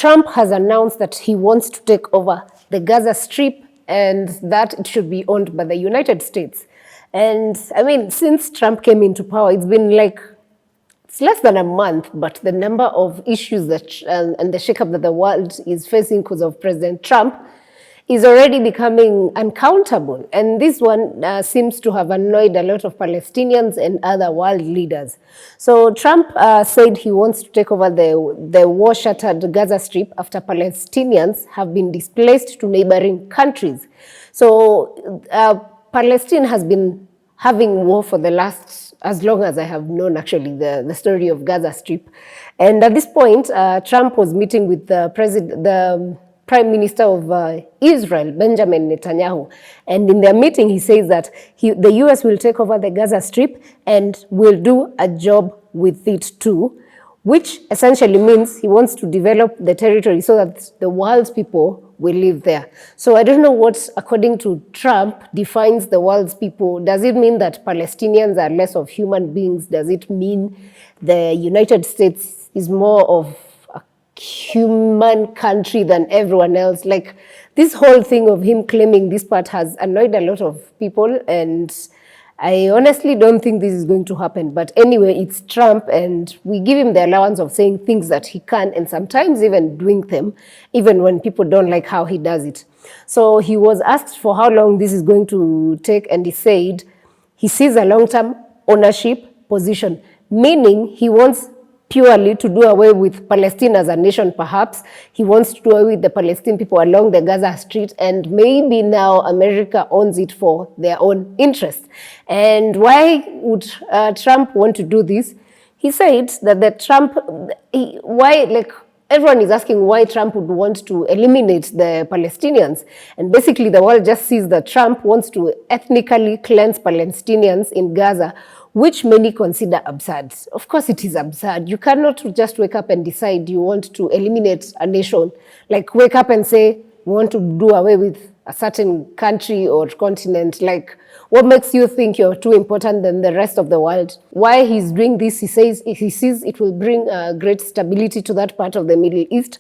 Trump has announced that he wants to take over the Gaza Strip and that it should be owned by the United States. And I mean, since Trump came into power, it's been like, it's less than a month, but the number of issues that and the shakeup that the world is facing because of President Trump is already becoming uncountable. And this one seems to have annoyed a lot of Palestinians and other world leaders. So Trump said he wants to take over the war-shattered Gaza Strip after Palestinians have been displaced to neighboring countries. So Palestine has been having war for the last, as long as I have known actually, the story of Gaza Strip. And at this point, Trump was meeting with the Prime Minister of Israel, Benjamin Netanyahu. And in their meeting, he says that the US will take over the Gaza Strip and will do a job with it too, which essentially means he wants to develop the territory so that the world's people will live there. So I don't know what, according to Trump, defines the world's people. Does it mean that Palestinians are less of human beings? Does it mean the United States is more of human country than everyone else? Like, this whole thing of him claiming this part has annoyed a lot of people, and I honestly don't think this is going to happen. But anyway, it's Trump, and we give him the allowance of saying things that he can, and sometimes even doing them, even when people don't like how he does it. So he was asked for how long this is going to take, and he said he sees a long-term ownership position, meaning he wants purely to do away with Palestine as a nation, perhaps. He wants to do away with the Palestinian people along the Gaza Strip, and maybe now America owns it for their own interest. And why would Trump want to do this? He said that everyone is asking why Trump would want to eliminate the Palestinians. And basically the world just sees that Trump wants to ethnically cleanse Palestinians in Gaza, which many consider absurd. Of course it is absurd. You cannot just wake up and decide you want to eliminate a nation. Like, wake up and say, we want to do away with a certain country or continent. Like, what makes you think you're too important than the rest of the world? Why he's doing this, he says, he sees it will bring great stability to that part of the Middle East,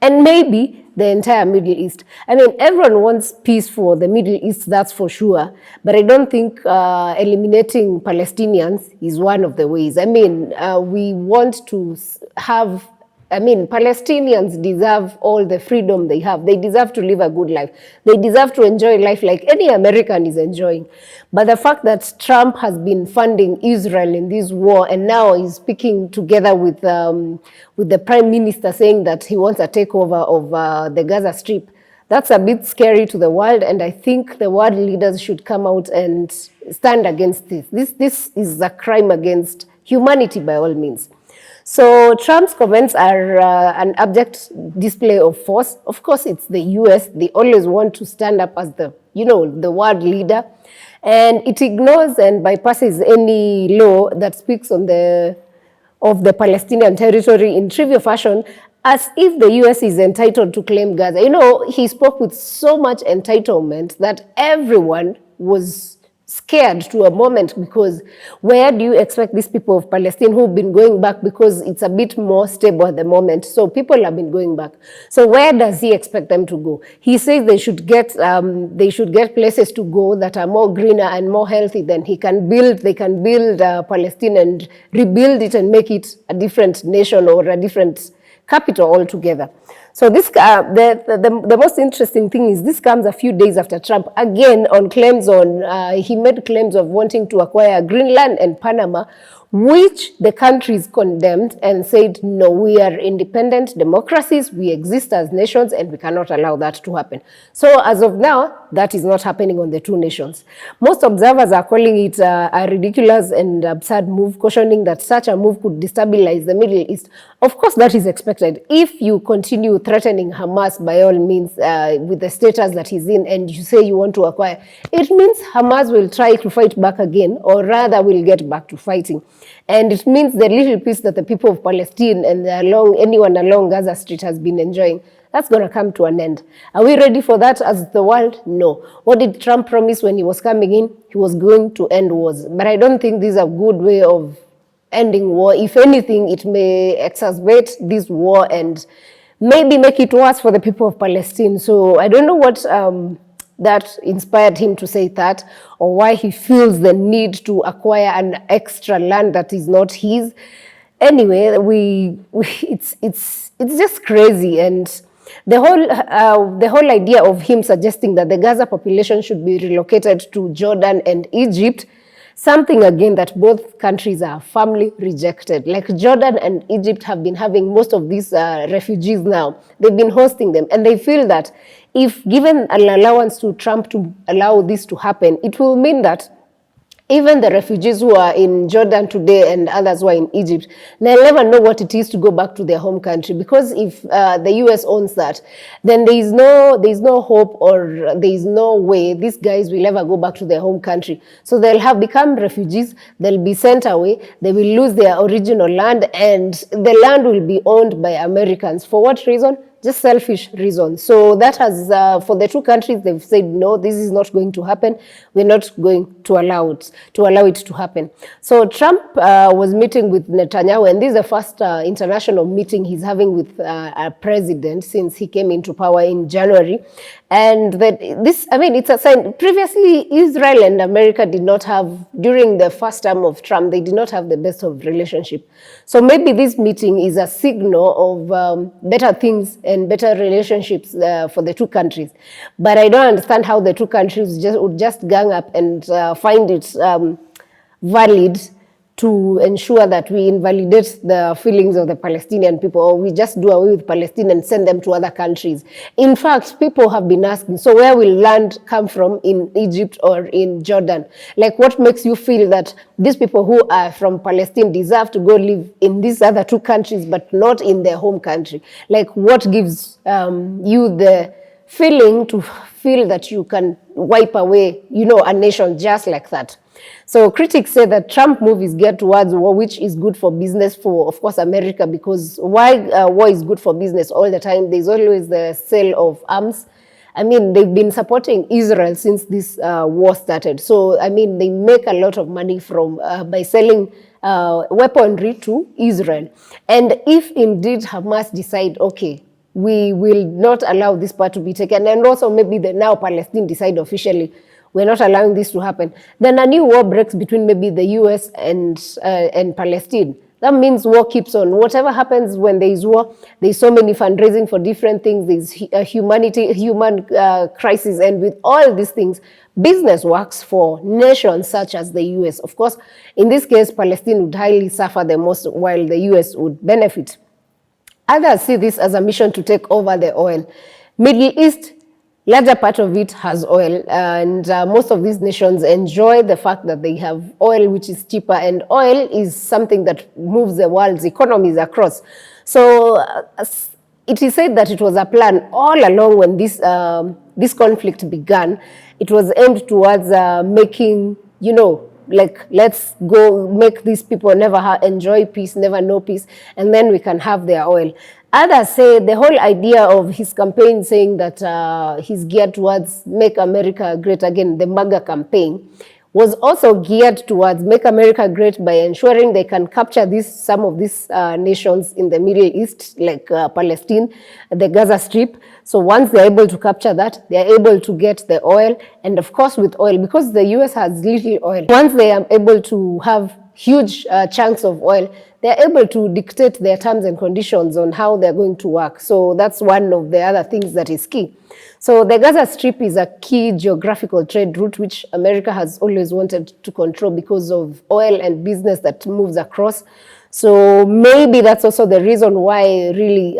and maybe the entire Middle East. I mean, everyone wants peace for the Middle East, that's for sure. But I don't think eliminating Palestinians is one of the ways. I mean, we want to have, Palestinians deserve all the freedom they have. They deserve to live a good life. They deserve to enjoy life like any American is enjoying. But the fact that Trump has been funding Israel in this war, and now he's speaking together with the Prime Minister saying that he wants a takeover of the Gaza Strip, that's a bit scary to the world, and I think the world leaders should come out and stand against this. This is a crime against humanity by all means. So Trump's comments are an abject display of force. Of course, it's the US. They always want to stand up as the world leader. And it ignores and bypasses any law that speaks of the Palestinian territory in trivial fashion, as if the US is entitled to claim Gaza. You know, he spoke with so much entitlement that everyone was scared to a moment, because where do you expect these people of Palestine who've been going back, because it's a bit more stable at the moment, so people have been going back. So where does he expect them to go? He says they should get places to go that are more greener and more healthy. Then they can build Palestine and rebuild it and make it a different nation or a different capital altogether. So this, the most interesting thing is this comes a few days after Trump, again, he made claims of wanting to acquire Greenland and Panama, which the countries condemned and said, no, we are independent democracies, we exist as nations, and we cannot allow that to happen. So as of now, that is not happening on the two nations. Most observers are calling it a ridiculous and absurd move, cautioning that such a move could destabilize the Middle East. Of course, that is expected. If you continue threatening Hamas by all means with the status that he's in, and you say you want to acquire, it means Hamas will try to fight back again, or rather will get back to fighting. And it means the little peace that the people of Palestine and anyone along Gaza Street has been enjoying, that's going to come to an end. Are we ready for that as the world? No. What did Trump promise when he was coming in? He was going to end wars. But I don't think this is a good way of ending war. If anything, it may exacerbate this war and maybe make it worse for the people of Palestine. So I don't know what that inspired him to say that, or why he feels the need to acquire an extra land that is not his. Anyway, it's just crazy, and the whole idea of him suggesting that the Gaza population should be relocated to Jordan and Egypt, something again that both countries are firmly rejected. Like Jordan and Egypt have been having most of these refugees now. They've been hosting them, and they feel that if given an allowance to Trump to allow this to happen, it will mean that even the refugees who are in Jordan today and others who are in Egypt, they'll never know what it is to go back to their home country. Because if the US owns that, then there is no hope, or there is no way these guys will ever go back to their home country. So they'll have become refugees, they'll be sent away, they will lose their original land, and the land will be owned by Americans. For what reason? Just selfish reasons. So that has, for the two countries, they've said, no, this is not going to happen. We're not going to allow it to happen. So Trump was meeting with Netanyahu, and this is the first international meeting he's having with a president since he came into power in January. And that this, I mean, it's a sign. Previously, Israel and America did not have, during the first term of Trump, they did not have the best of relationship. So maybe this meeting is a signal of better things and better relationships for the two countries. But I don't understand how the two countries would just gang up and find it valid to ensure that we invalidate the feelings of the Palestinian people, or we just do away with Palestine and send them to other countries. In fact, people have been asking, so where will land come from in Egypt or in Jordan? Like, what makes you feel that these people who are from Palestine deserve to go live in these other two countries, but not in their home country? Like, what gives you the feeling to feel that you can wipe away, a nation just like that? So critics say that Trump move is geared towards war, which is good for business for, of course, America, because why war is good for business all the time? There's always the sale of arms. I mean, they've been supporting Israel since this war started. So, I mean, they make a lot of money from by selling weaponry to Israel. And if indeed Hamas decide, okay, we will not allow this part to be taken, and also maybe now Palestine decide officially, we're not allowing this to happen, then a new war breaks between maybe the US and Palestine. That means war keeps on. Whatever happens when there is war, there's so many fundraising for different things, there's human crisis, and with all these things, business works for nations such as the US. Of course, in this case, Palestine would highly suffer the most, while the US would benefit. Others see this as a mission to take over the oil. Middle East, larger part of it has oil, and most of these nations enjoy the fact that they have oil, which is cheaper, and oil is something that moves the world's economies across. So it is said that it was a plan all along when this conflict began. It was aimed towards making, like, let's go make these people never enjoy peace, never know peace, and then we can have their oil. Others say the whole idea of his campaign saying that he's geared towards Make America Great Again, the MAGA campaign, was also geared towards Make America Great by ensuring they can capture some of these nations in the Middle East, like Palestine, the Gaza Strip. So once they're able to capture that, they're able to get the oil. And of course with oil, because the US has little oil, once they are able to have huge chunks of oil, they're able to dictate their terms and conditions on how they're going to work. So that's one of the other things that is key. So the Gaza Strip is a key geographical trade route which America has always wanted to control because of oil and business that moves across. So maybe that's also the reason why really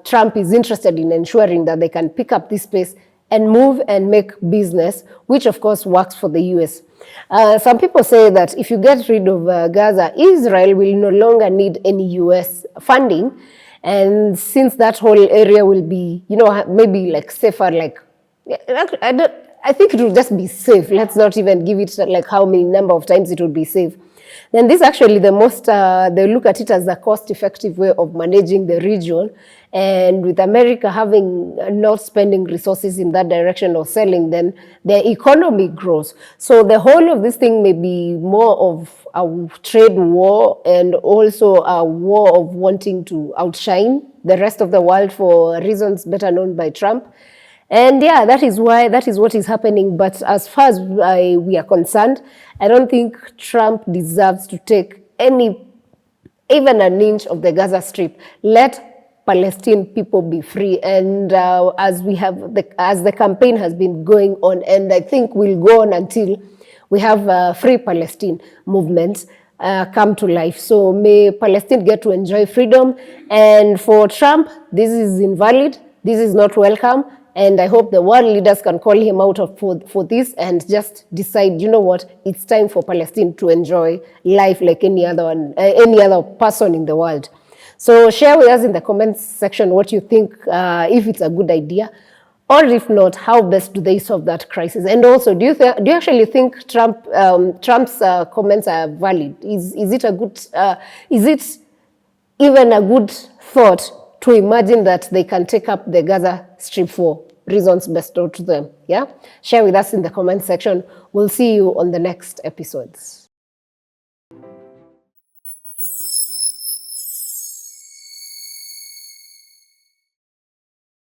Trump is interested in ensuring that they can pick up this space and move and make business, which of course works for the US. Some people say that if you get rid of Gaza, Israel will no longer need any US funding. And since that whole area will be, maybe like safer, like, I think it will just be safe. Let's not even give it like how many number of times it will be safe. then this is actually the most, they look at it as a cost-effective way of managing the region. And with America having not spending resources in that direction or selling, then their economy grows. So the whole of this thing may be more of a trade war and also a war of wanting to outshine the rest of the world for reasons better known by Trump. And yeah, that is what is happening. But as far as we are concerned, I don't think Trump deserves to take even an inch of the Gaza Strip. Let Palestinian people be free. And as the campaign has been going on, and I think will go on until we have free Palestine movements come to life. So may Palestine get to enjoy freedom. And for Trump, this is invalid. This is not welcome. And I hope the world leaders can call him out for this and just decide, you know what, it's time for Palestine to enjoy life like any other person in the world. So share with us in the comments section what you think, if it's a good idea, or if not, how best do they solve that crisis? And also, do you actually think Trump's comments are valid? Is it even a good thought to imagine that they can take up the Gaza Strip for reasons best known to them? Yeah, share with us in the comment section. We'll see you on the next episodes.